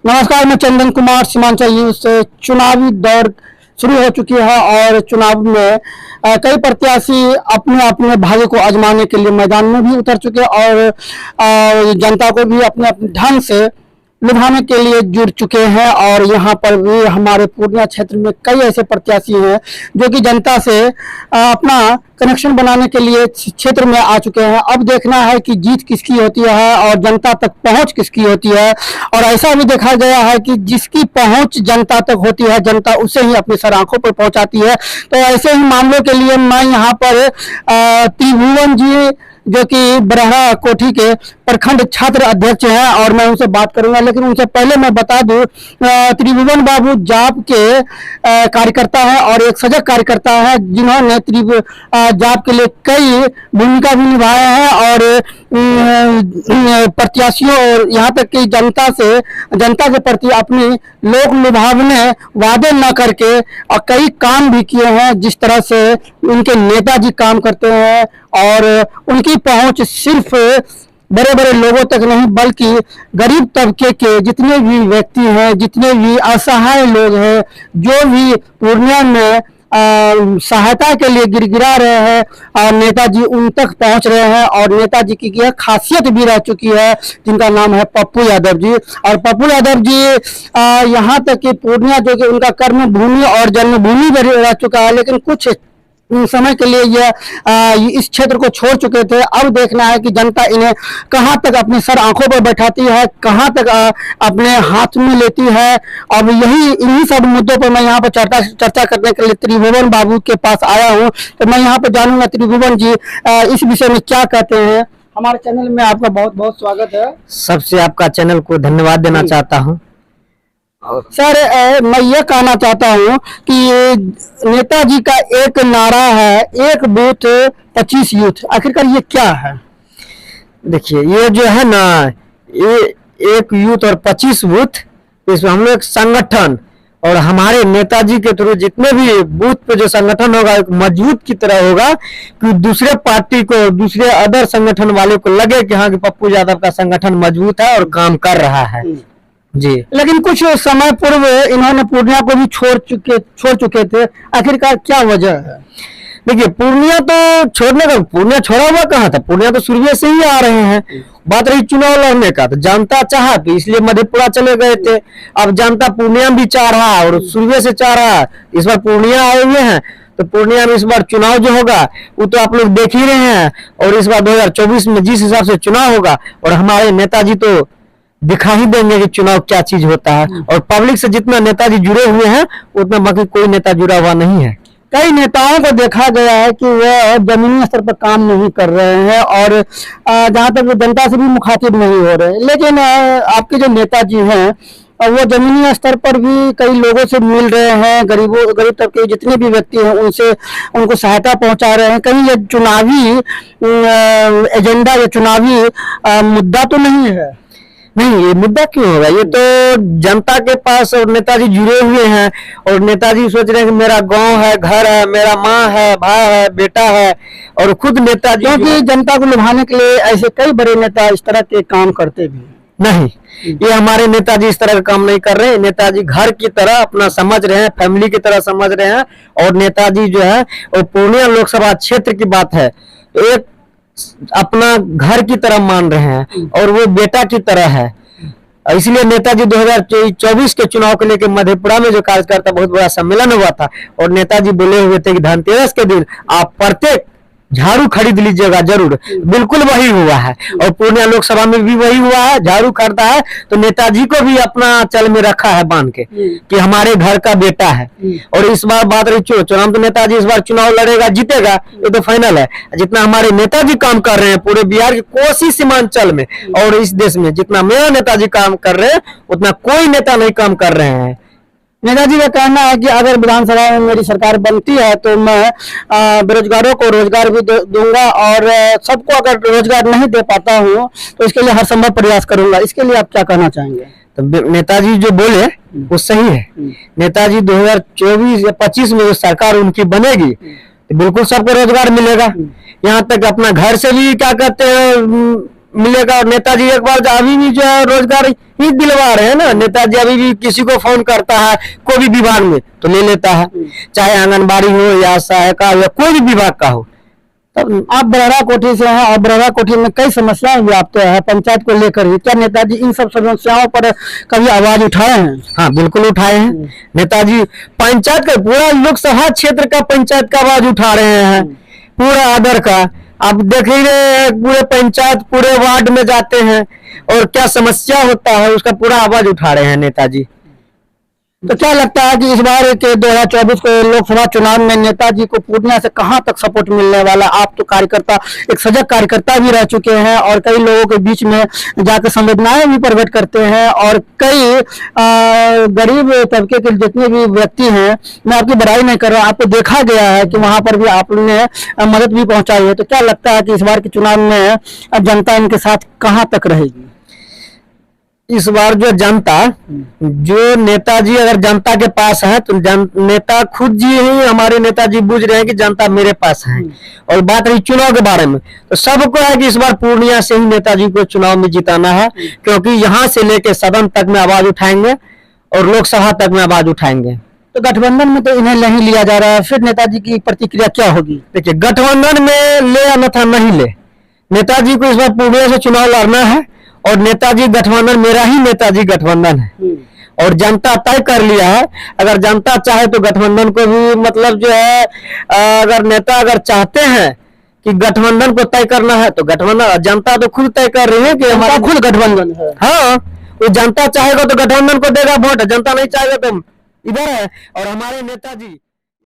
नमस्कार, मैं चंदन कुमार सीमांचल न्यूज से। चुनावी दौर शुरू हो चुकी है और चुनाव में कई प्रत्याशी अपने अपने भाग्य को आजमाने के लिए मैदान में भी उतर चुके हैं और जनता को भी अपने अपने ढंग से लुभाने के लिए जुड़ चुके हैं। और यहाँ पर भी हमारे पूर्णिया क्षेत्र में कई ऐसे प्रत्याशी हैं जो कि जनता से अपना कनेक्शन बनाने के लिए क्षेत्र में आ चुके हैं। अब देखना है कि जीत किसकी होती है और जनता तक पहुंच किसकी होती है। और ऐसा भी देखा गया है कि जिसकी पहुंच जनता तक होती है, जनता उसे ही अपनी सर आंखों पर पहुंचाती है। तो ऐसे ही मामलों के लिए मैं यहाँ पर त्रिभुवन जी जो कि बरहरा कोठी के प्रखंड छात्र अध्यक्ष हैं और मैं उनसे बात करूंगा, लेकिन उनसे पहले मैं बता दूं त्रिभुवन बाबू जाप के कार्यकर्ता हैं और एक सजग कार्यकर्ता है जिन्होंने जाप के लिए कई भूमिका भी निभाए हैं और प्रत्याशियों और यहाँ तक कि जनता के प्रति अपनी लोक लुभावने वादे न करके और कई काम भी किए हैं जिस तरह से उनके नेताजी काम करते हैं। और उनकी पहुंच सिर्फ बड़े बड़े लोगों तक नहीं बल्कि गरीब तबके के जितने भी व्यक्ति हैं, जितने भी असहाय लोग हैं, जो भी पूर्णिया में सहायता के लिए गिड़गिड़ा रहे हैं और नेताजी उन तक पहुंच रहे हैं। और नेताजी की यह खासियत भी रह चुकी है जिनका नाम है पप्पू यादव जी। और पप्पू यादव जी यहाँ तक कि पूर्णिया जो कि उनका कर्म भूमि और जन्मभूमि भी रह चुका है, लेकिन कुछ समय के लिए यह इस क्षेत्र को छोड़ चुके थे। अब देखना है कि जनता इन्हें कहां तक अपनी सर आंखों पर बैठाती है, कहां तक अपने हाथ में लेती है। अब इन्हीं सब मुद्दों पर मैं यहाँ पर चर्चा करने के लिए त्रिभुवन बाबू के पास आया हूँ। तो मैं यहाँ पर जानूंगा त्रिभुवन जी इस विषय में क्या कहते हैं। हमारे चैनल में आपका बहुत बहुत स्वागत है। सबसे आपका चैनल को धन्यवाद देना चाहता हूँ। सर, मैं ये कहना चाहता हूँ कि नेताजी का एक नारा है, एक बूथ 25 यूथ, आखिरकार ये क्या है? देखिए, ये जो है ना, ये एक यूथ और 25 बूथ, इसमें हम लोग संगठन और हमारे नेताजी के थ्रू जितने भी बूथ पे जो संगठन होगा एक मजबूत की तरह होगा कि दूसरे पार्टी को, दूसरे अदर संगठन वाले को लगे कि हाँ कि पप्पू यादव का संगठन मजबूत है और काम कर रहा है जी। लेकिन कुछ समय पूर्व इन्होंने पूर्णिया को भी छोड़ चुके थे, आखिरकार क्या वजह है? देखिए, पूर्णिया तो छोड़ने का, पूर्णिया छोड़ा हुआ कहाँ था, पूर्णिया तो शुरू से ही आ रहे हैं। बात रही चुनाव लड़ने का, तो जनता चाहा तो इसलिए मधेपुरा चले गए थे। अब जनता पूर्णिया भी चाह रहा है और शुरू से चाह रहा है, इस बार पूर्णिया आए हुए हैं। तो पूर्णिया में इस बार चुनाव जो होगा वो तो आप लोग देख ही रहे हैं। और इस बार 2024 में जिस हिसाब से चुनाव होगा और हमारे नेताजी तो दिखा ही देंगे कि चुनाव क्या चीज होता है। और पब्लिक से जितना नेताजी जुड़े हुए हैं उतना बाकी कोई नेता जुड़ा हुआ नहीं है। कई नेताओं को देखा गया है कि वह जमीनी स्तर पर काम नहीं कर रहे हैं और जहां तक जनता से भी मुखातिब नहीं हो रहे। लेकिन आपके जो नेताजी हैं वो जमीनी स्तर पर भी कई लोगों से मिल रहे हैं, गरीब तबके के जितने भी व्यक्ति हैं उनको सहायता पहुंचा रहे हैं। कहीं ये चुनावी एजेंडा या चुनावी मुद्दा तो नहीं है? नहीं, ये मुद्दा क्यों होगा? ये तो जनता के पास और नेताजी जुड़े हुए हैं और नेताजी सोच रहे हैं कि मेरा गांव है, घर है, मेरा माँ है, भाई है, बेटा है। और खुद नेताजी, क्योंकि जनता को लुभाने के लिए ऐसे कई बड़े नेता इस तरह के काम करते भी नहीं। ये हमारे नेताजी इस तरह का काम नहीं कर रहे हैं। नेताजी घर की तरह अपना समझ रहे हैं, फैमिली की तरह समझ रहे हैं। और नेताजी जो है वो पूर्णिया लोकसभा क्षेत्र की बात है, एक अपना घर की तरह मान रहे हैं और वो बेटा की तरह है। इसलिए नेताजी 2024 के चुनाव को लेकर मधेपुरा में जो कार्यकर्ता बहुत बड़ा सम्मेलन हुआ था और नेताजी बोले हुए थे कि धनतेरस के दिन आप प्रत्येक झाड़ू खरीद लीजिएगा जरूर। बिल्कुल वही हुआ है और पूर्णिया लोकसभा में भी वही हुआ है, झाड़ू खरीदा है। तो नेताजी को भी अपना चल में रखा है बांध के कि हमारे घर का बेटा है। और इस बार बात रही चुनाव, तो नेताजी इस बार चुनाव लड़ेगा, जीतेगा, ये तो फाइनल है। जितना हमारे नेताजी काम कर रहे हैं पूरे बिहार के कोसी सीमांचल में और इस देश में, जितना मेरा नेताजी काम कर रहे हैं उतना कोई नेता नहीं काम कर रहे हैं। नेताजी का कहना है कि अगर विधानसभा में मेरी सरकार बनती है तो मैं बेरोजगारों को रोजगार भी दूंगा और सबको अगर रोजगार नहीं दे पाता हूँ तो इसके लिए हर संभव प्रयास करूंगा। इसके लिए आप क्या कहना चाहेंगे? तो नेताजी जो बोले वो सही है। नेताजी 2024 या 25 में जो सरकार उनकी बनेगी तो बिल्कुल सबको रोजगार मिलेगा। यहाँ तक अपना घर से भी क्या कहते हैं मिलेगा। और नेताजी एक बार अभी भी जो है रोजगार ही दिलवा रहे हैं ना। नेताजी अभी भी किसी को फोन करता है कोई भी विभाग में तो ले लेता है, चाहे आंगनबाड़ी हो या सहायिका हो या कोई भी विभाग का हो। तब आप बरहरा कोठी से हैं और बरहरा कोठी में कई समस्याएं भी आपके हैं पंचायत को लेकर ही, क्या नेताजी इन सब समस्याओं पर कभी आवाज उठाए हैं? हाँ बिल्कुल उठाए हैं। नेताजी पंचायत का पूरा लोकसभा क्षेत्र का पंचायत का आवाज उठा रहे हैं, पूरा आदर का। आप देख ही रहे हैं पूरे पंचायत पूरे वार्ड में जाते हैं और क्या समस्या होता है उसका पूरा आवाज उठा रहे हैं नेताजी। तो क्या लगता है कि इस बार के 2024 के लोकसभा चुनाव में नेताजी को पूर्णिया से कहां तक सपोर्ट मिलने वाला? आप तो कार्यकर्ता, एक सजग कार्यकर्ता भी रह चुके हैं और कई लोगों के बीच में जाकर संवेदनाएं भी प्रकट करते हैं और कई गरीब तबके के जितने भी व्यक्ति हैं, मैं आपकी बड़ाई नहीं कर रहा, आपको देखा गया है कि वहां पर भी आपने मदद भी पहुंचाई है। तो क्या लगता है कि इस बार के चुनाव में जनता इनके साथ कहां तक रहेगी? इस बार जो नेताजी अगर जनता के पास है तो नेता खुद जी ही हमारे नेताजी बुझ रहे हैं कि जनता मेरे पास है। और बात रही चुनाव के बारे में तो सबको है कि इस बार पूर्णिया से ही नेताजी को चुनाव में जिताना है, क्योंकि यहाँ से लेके सदन तक में आवाज उठाएंगे और लोकसभा तक में आवाज उठाएंगे। तो गठबंधन में तो इन्हें नहीं लिया जा रहा है, फिर नेताजी की प्रतिक्रिया क्या होगी? देखिए गठबंधन में ले अन्यथा नहीं ले, नेताजी को इस बार पूर्णिया से चुनाव लड़ना है और नेताजी गठबंधन मेरा ही नेताजी गठबंधन है और जनता तय कर लिया है। अगर जनता चाहे तो गठबंधन को भी मतलब जो है अगर नेता अगर चाहते हैं कि गठबंधन को तय करना है तो गठबंधन, जनता तो खुद तय कर रही है कि हमारा खुद गठबंधन है। हाँ वो जनता चाहेगा तो गठबंधन को देगा वोट, जनता नहीं चाहेगा तो इधर है। और हमारे नेताजी